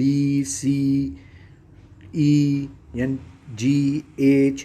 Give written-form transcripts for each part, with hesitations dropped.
BCENGH,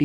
T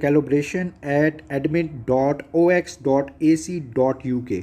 calibration@admin.ox.ac.uk,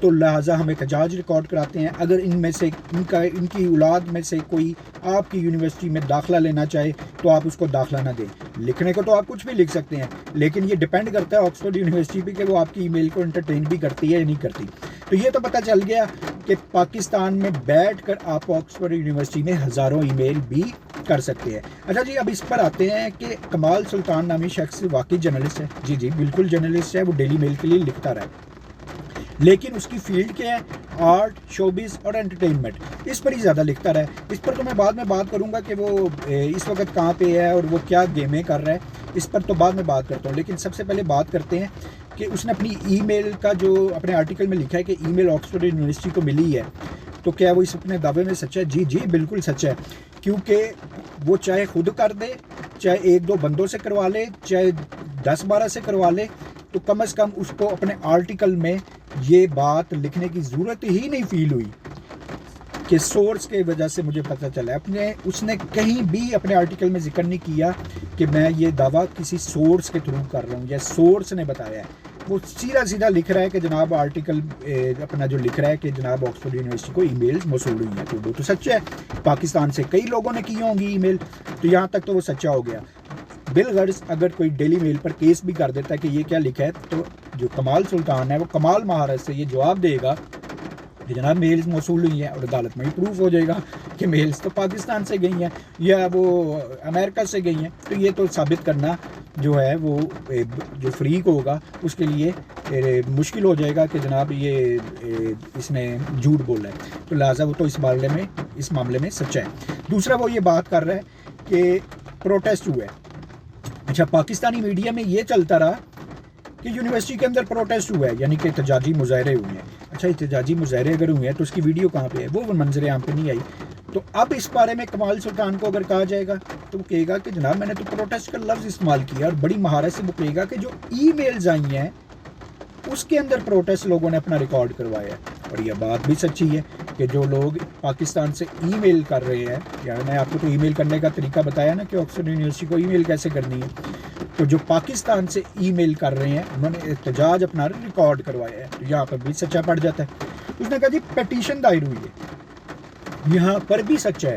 تو لہٰذا ہم احتجاج ریکارڈ کراتے ہیں. اگر ان میں سے ان کی اولاد میں سے کوئی آپ کی یونیورسٹی میں داخلہ لینا چاہے تو آپ اس کو داخلہ نہ دیں. لکھنے کو تو آپ کچھ بھی لکھ سکتے ہیں, لیکن یہ ڈیپینڈ کرتا ہے آکسفورڈ یونیورسٹی پہ کہ وہ آپ کی ای میل کو انٹرٹین بھی کرتی ہے یا نہیں کرتی. تو یہ تو پتہ چل گیا کہ پاکستان میں بیٹھ کر آپ آکسفورڈ یونیورسٹی میں ہزاروں ای میل بھی کر سکتے ہیں. اچھا جی, اب اس پر آتے ہیں کہ کمال سلطان نامی شخص واقعی جرنلسٹ ہے. جی بالکل جرنلسٹ ہے, وہ ڈیلی میل کے لیے لکھتا رہا ہے, لیکن اس کی فیلڈ کیا ہے؟ آرٹ, شوبز اور انٹرٹینمنٹ. اس پر ہی زیادہ لکھتا رہا ہے. اس پر تو میں بعد میں بات کروں گا کہ وہ اس وقت کہاں پہ ہے اور وہ کیا گیمیں کر رہا ہے, اس پر تو بعد میں بات کرتا ہوں. لیکن سب سے پہلے بات کرتے ہیں کہ اس نے اپنی ای میل کا جو اپنے آرٹیکل میں لکھا ہے کہ ای میل آکسفورڈ یونیورسٹی کو ملی ہے, تو کیا وہ اس اپنے دعوے میں سچا ہے؟ جی بالکل سچا ہے, کیونکہ وہ چاہے خود کر دے, چاہے 1-2 بندوں سے کروا لے, چاہے 10-12 سے کروا لے, تو کم از کم اس کو اپنے آرٹیکل میں یہ بات لکھنے کی ضرورت ہی نہیں فیل ہوئی کہ سورس کی وجہ سے مجھے پتہ چلا ہے. اس نے کہیں بھی اپنے آرٹیکل میں ذکر نہیں کیا کہ میں یہ دعویٰ کسی سورس کے تھرو کر رہا ہوں یا سورس نے بتایا ہے. وہ سیدھا لکھ رہا ہے کہ جناب آرٹیکل اپنا جو لکھ رہا ہے کہ جناب آکسفورڈ یونیورسٹی کو ای میلز موصول ہوئی ہیں, تو وہ تو سچا ہے. پاکستان سے کئی لوگوں نے کی ہوں گی ای میل, تو یہاں تک تو وہ سچا ہو گیا. بالغرض اگر کوئی ڈیلی میل پر کیس بھی کر دیتا ہے کہ یہ کیا لکھا ہے, تو جو کمال سلطان ہے وہ کمال مہارت سے یہ جواب دے گا کہ جناب میلز موصول ہوئی ہیں, اور عدالت میں بھی پروف ہو جائے گا کہ میلز تو پاکستان سے گئی ہیں یا وہ امریکہ سے گئی ہیں. تو یہ تو ثابت کرنا جو ہے وہ جو فریق ہوگا اس کے لیے مشکل ہو جائے گا کہ جناب یہ اس نے جھوٹ بولا ہے. تو لہٰذا وہ تو اس معاملے میں سچا ہے. دوسرا وہ یہ بات کر رہا ہے کہ پروٹیسٹ ہوا ہے. اچھا, پاکستانی میڈیا میں یہ چلتا رہا کہ یونیورسٹی کے اندر پروٹیسٹ ہوا ہے, یعنی کہ احتجاجی مظاہرے ہوئے ہیں. اچھا, احتجاجی مظاہرے اگر ہوئے ہیں تو اس کی ویڈیو کہاں پہ ہے؟ وہ منظر عام پہ نہیں آئی. تو اب اس بارے میں کمال سلطان کو اگر کہا جائے گا تو وہ کہے گا کہ جناب میں نے تو پروٹیسٹ کا لفظ استعمال کیا, اور بڑی مہارت سے وہ کہے گا کہ جو ای میلز آئی ہیں اس کے اندر پروٹیسٹ لوگوں نے اپنا ریکارڈ کروایا ہے. اور یہ بات بھی سچی ہے کہ جو لوگ پاکستان سے ای میل کر رہے ہیں, یعنی میں آپ کو تو ای میل کرنے کا طریقہ بتایا نا کہ آکسفورڈ یونیورسٹی کو ای میل کیسے کرنی ہے, تو جو پاکستان سے ای میل کر رہے ہیں انہوں نے احتجاج اپنا ریکارڈ کروایا ہے. تو یہاں پر بھی سچا پڑ جاتا ہے. اس نے کہا جی پیٹیشن دائر ہوئی ہے, یہاں پر بھی سچا ہے.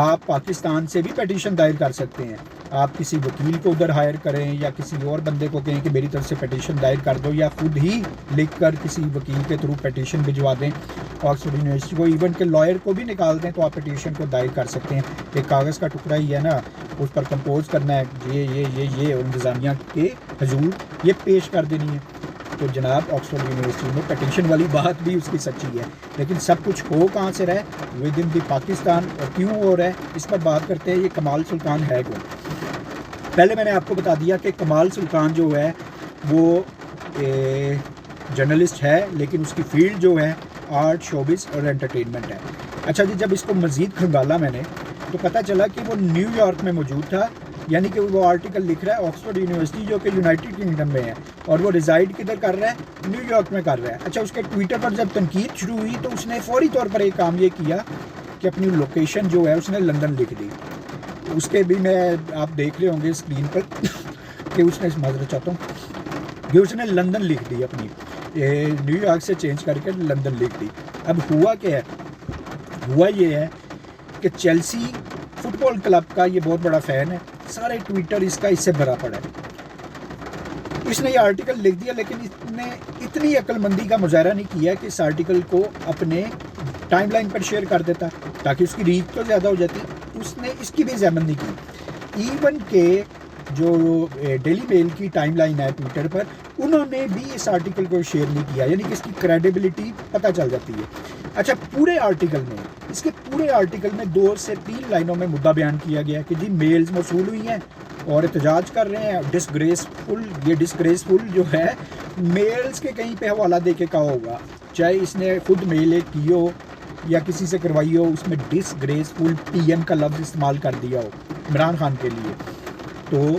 آپ پاکستان سے بھی پیٹیشن دائر کر سکتے ہیں. آپ کسی وکیل کو ادھر ہائر کریں یا کسی اور بندے کو کہیں کہ میری طرف سے پیٹیشن دائر کر دو, یا خود ہی لکھ کر کسی وکیل کے تھرو پیٹیشن بھجوا دیں آکسفورڈ یونیورسٹی کو. ایون کہ لائر کو بھی نکال دیں تو آپ پیٹیشن کو دائر کر سکتے ہیں. ایک کاغذ کا ٹکڑا ہی ہے نا, اس پر کمپوز کرنا ہے یہ انتظامیہ کے حضور یہ پیش کر دینی ہے. تو جناب آکسفورڈ یونیورسٹی میں پیٹیشن والی بات بھی اس کی سچی ہے. لیکن سب کچھ ہو کہاں سے رہے؟ ود ان دی پاکستان. اور کیوں ہو رہا ہے اس پر بات کرتے ہیں. یہ کمال سلطان ہے کون؟ پہلے میں نے آپ کو بتا دیا کہ کمال سلطان جو ہے وہ جرنلسٹ ہے, لیکن اس کی فیلڈ جو ہے آرٹ, شوبز اور انٹرٹینمنٹ ہے. اچھا جی, جب اس کو مزید کھنگالا میں نے تو پتہ چلا کہ وہ نیو یارک میں موجود تھا, یعنی کہ وہ آرٹیکل لکھ رہا ہے آکسفورڈ یونیورسٹی جو کہ یونائٹڈ کنگڈم میں ہے, اور وہ ریزائڈ کدھر کر رہا ہے؟ نیو یارک میں کر رہا ہے. اچھا, اس کے ٹویٹر پر جب تنقید شروع ہوئی تو اس نے فوری طور پر ایک کام یہ کیا کہ اپنی لوکیشن جو ہے اس نے لندن لکھ دی. اس کے بھی میں آپ دیکھ رہے ہوں گے اسکرین پر کہ اس نے معذرت چاہتا ہوں کہ اس نے لندن لکھ دی, اپنی نیو یارک سے چینج کر کے لندن لکھ دی. اب ہوا کیا ہے؟ ہوا یہ ہے کہ چیلسی فٹ بال کلب کا یہ بہت بڑا فین ہے, سارے ٹویٹر اس کا اس سے بھرا پڑا ہے. اس نے یہ آرٹیکل لکھ دیا, لیکن اس نے اتنی عقل مندی کا مظاہرہ نہیں کیا کہ اس آرٹیکل کو اپنے ٹائم لائن پر شیئر کر دیتا تاکہ اس کی ریچ تو زیادہ ہو جاتی. اس نے اس کی بھی زحمت نہیں کی. ایون کہ جو ڈیلی میل کی ٹائم لائن ہے ٹویٹر پر, انہوں نے بھی اس آرٹیکل کو شیئر نہیں کیا, یعنی کہ اس کی کریڈیبلٹی پتہ چل جاتی ہے. اچھا, پورے آرٹیکل میں اس کے پورے آرٹیکل میں 2 سے 3 لائنوں میں مدعا بیان کیا گیا کہ جی میلز موصول ہوئی ہیں اور احتجاج کر رہے ہیں. یہ ڈسگریسفل جو ہے میلز کے کہیں پہ حوالہ دے کے کہا ہوگا, چاہے اس نے خود میل ایک کی ہو یا کسی سے کروائی ہو, اس میں ڈسگریسفل پی ایم کا لفظ استعمال کر دیا ہو عمران خان کے لیے, تو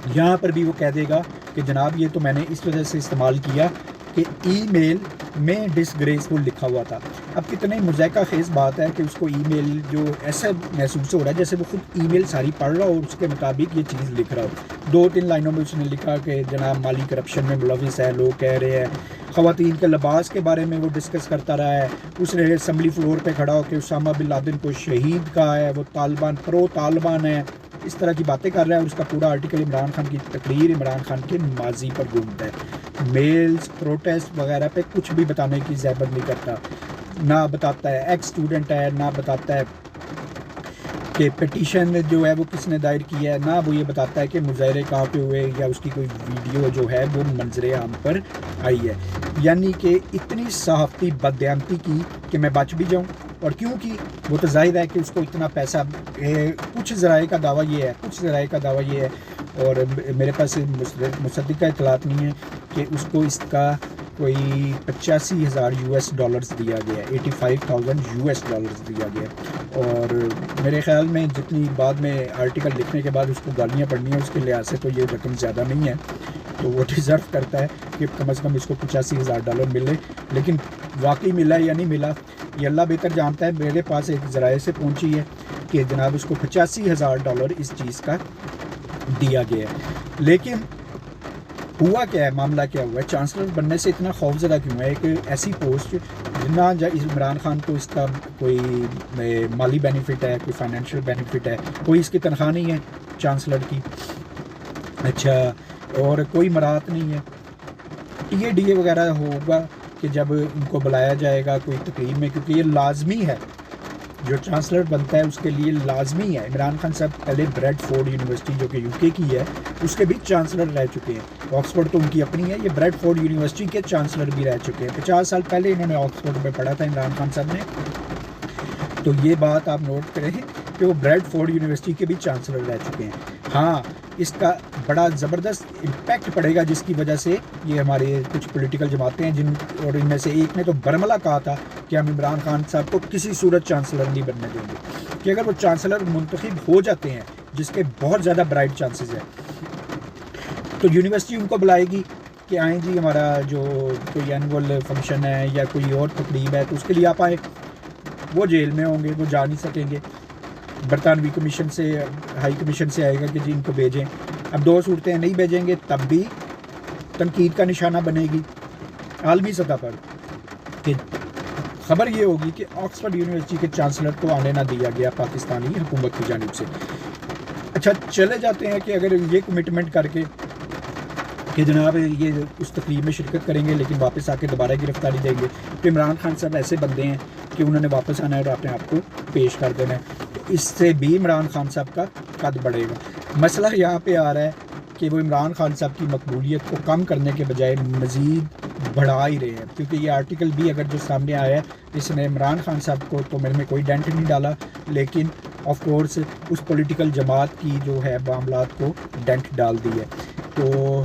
یہاں پر بھی وہ کہہ دے گا کہ جناب یہ تو میں نے اس وجہ سے استعمال کیا کہ ای میل میں ڈسگریسفل لکھا ہوا تھا. اب کتنے مذائقہ خیز بات ہے کہ اس کو ای میل جو ایسا محسوس ہو رہا ہے جیسے وہ خود ای میل ساری پڑھ رہا ہو اور اس کے مطابق یہ چیز لکھ رہا ہو. 2-3 لائنوں میں اس نے لکھا کہ جناب مالی کرپشن میں ملوث ہے, لوگ کہہ رہے ہیں. خواتین کے لباس کے بارے میں وہ ڈسکس کرتا رہا ہے. اس نے اسمبلی فلور پہ کھڑا ہو کے اسامہ بن لادن کو شہید کہا ہے, وہ طالبان پرو طالبان ہے, اس طرح کی باتیں کر رہا ہے. اور اس کا پورا آرٹیکل عمران خان کی تقریر عمران خان کے ماضی پر گھومتا ہے. میلز پروٹیسٹ وغیرہ پہ کچھ بھی بتانے کی زحمت نہیں کرتا. نہ بتاتا ہے ایکس اسٹوڈنٹ ہے, نہ بتاتا ہے کہ پٹیشن جو ہے وہ کس نے دائر کی ہے, نہ وہ یہ بتاتا ہے کہ مظاہرے کہاں پہ ہوئے یا اس کی کوئی ویڈیو جو ہے وہ منظر عام پر آئی ہے. یعنی کہ اتنی صحافتی بددیانتی کی کہ میں بچ بھی جاؤں. اور کیوں کی؟ وہ تو ظاہر ہے کہ اس کو اتنا پیسہ, کچھ ذرائع کا دعویٰ یہ ہے اور میرے پاس مصدقہ اطلاعات نہیں ہے کہ اس کو اس کا کوئی $85,000 دیا گیا ہے, $85,000 دیا گیا ہے. اور میرے خیال میں جتنی بعد میں آرٹیکل لکھنے کے بعد اس کو گالیاں پڑھنی ہیں اس کے لحاظ سے تو یہ رقم زیادہ نہیں ہے, تو وہ ڈیزرو کرتا ہے کہ کم از کم اس کو $85,000 ملے. لیکن واقعی ملا یا نہیں ملا یہ اللہ بہتر جانتا ہے. میرے پاس ایک ذرائع سے پہنچی ہے کہ جناب اس کو $85,000 اس چیز کا دیا گیا ہے. لیکن ہوا کیا ہے, معاملہ کیا ہوا ہے؟ چانسلر بننے سے اتنا خوف زدہ کیوں ہے؟ ایک ایسی پوسٹ جنا عمران خان کو اس کا کوئی مالی بینیفٹ ہے, کوئی فائنینشیل بینیفٹ ہے, کوئی اس کی تنخواہ نہیں ہے چانسلر کی, اچھا, اور کوئی مراعات نہیں ہے. ٹی اے وغیرہ ہوگا کہ جب ان کو بلایا جائے گا کوئی تقریب میں, کیونکہ یہ لازمی ہے, جو چانسلر بنتا ہے اس کے لیے لازمی ہے. عمران خان صاحب پہلے بریڈ فورڈ یونیورسٹی جو کہ UK کی ہے اس کے بھی چانسلر رہ چکے ہیں. آکسفورڈ تو ان کی اپنی ہے, یہ بریڈ فورڈ یونیورسٹی کے چانسلر بھی رہ چکے ہیں. 50 سال پہلے انہوں نے آکسفورڈ میں پڑھا تھا عمران خان صاحب نے. تو یہ بات آپ نوٹ کریں کہ وہ بریڈ فورڈ یونیورسٹی کے بھی چانسلر رہ چکے ہیں. ہاں, اس کا بڑا زبردست امپیکٹ پڑے گا جس کی وجہ سے یہ ہمارے کچھ پولیٹیکل جماعتیں ہیں اور ان میں سے ایک نے تو برملا کہا تھا کہ ہم عمران خان صاحب کو کسی صورت چانسلر نہیں بننے دیں گے, کہ اگر وہ چانسلر منتخب ہو جاتے ہیں جس کے بہت زیادہ برائٹ چانسز ہیں تو یونیورسٹی ان کو بلائے گی کہ آئیں جی ہمارا جو کوئی اینول فنکشن ہے یا کوئی اور تقریب ہے تو اس کے لیے آپ آئیں. وہ جیل میں ہوں گے, وہ جا نہیں سکیں گے. برطانوی کمیشن سے, ہائی کمیشن سے آئے گا کہ جی ان کو بھیجیں. اب 2 صورتیں نہیں بھیجیں گے تب بھی تنقید کا نشانہ بنے گی عالمی سطح پر, کہ خبر یہ ہوگی کہ آکسفورڈ یونیورسٹی کے چانسلر کو آنے نہ دیا گیا پاکستانی حکومت کی جانب سے. اچھا, چلے جاتے ہیں کہ اگر یہ کمٹمنٹ کر کے کہ جناب یہ اس تقریب میں شرکت کریں گے لیکن واپس آ کے دوبارہ گرفتاری دیں گے, تو عمران خان صاحب ایسے بندے ہیں کہ انہوں نے واپس آنا ہے اور اپنے آپ کو پیش کر دینا ہے. تو اس سے بھی عمران خان صاحب کا قد بڑھے گا. مسئلہ یہاں پہ آ رہا ہے کہ وہ عمران خان صاحب کی مقبولیت کو کم کرنے کے بجائے مزید بڑھا ہی رہے ہیں, کیونکہ یہ آرٹیکل بھی اگر جو سامنے آیا ہے اس نے عمران خان صاحب کو تو میرے میں کوئی ڈینٹ نہیں ڈالا, لیکن آف کورس اس پولیٹیکل جماعت کی جو ہے معاملات کو ڈینٹ ڈال دی ہے. تو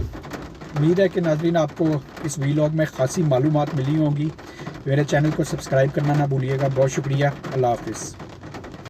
امید ہے کہ ناظرین آپ کو اس ویلاگ میں خاصی معلومات ملی ہوں گی. میرے چینل کو سبسکرائب کرنا نہ بھولیے گا. بہت شکریہ. اللہ حافظ.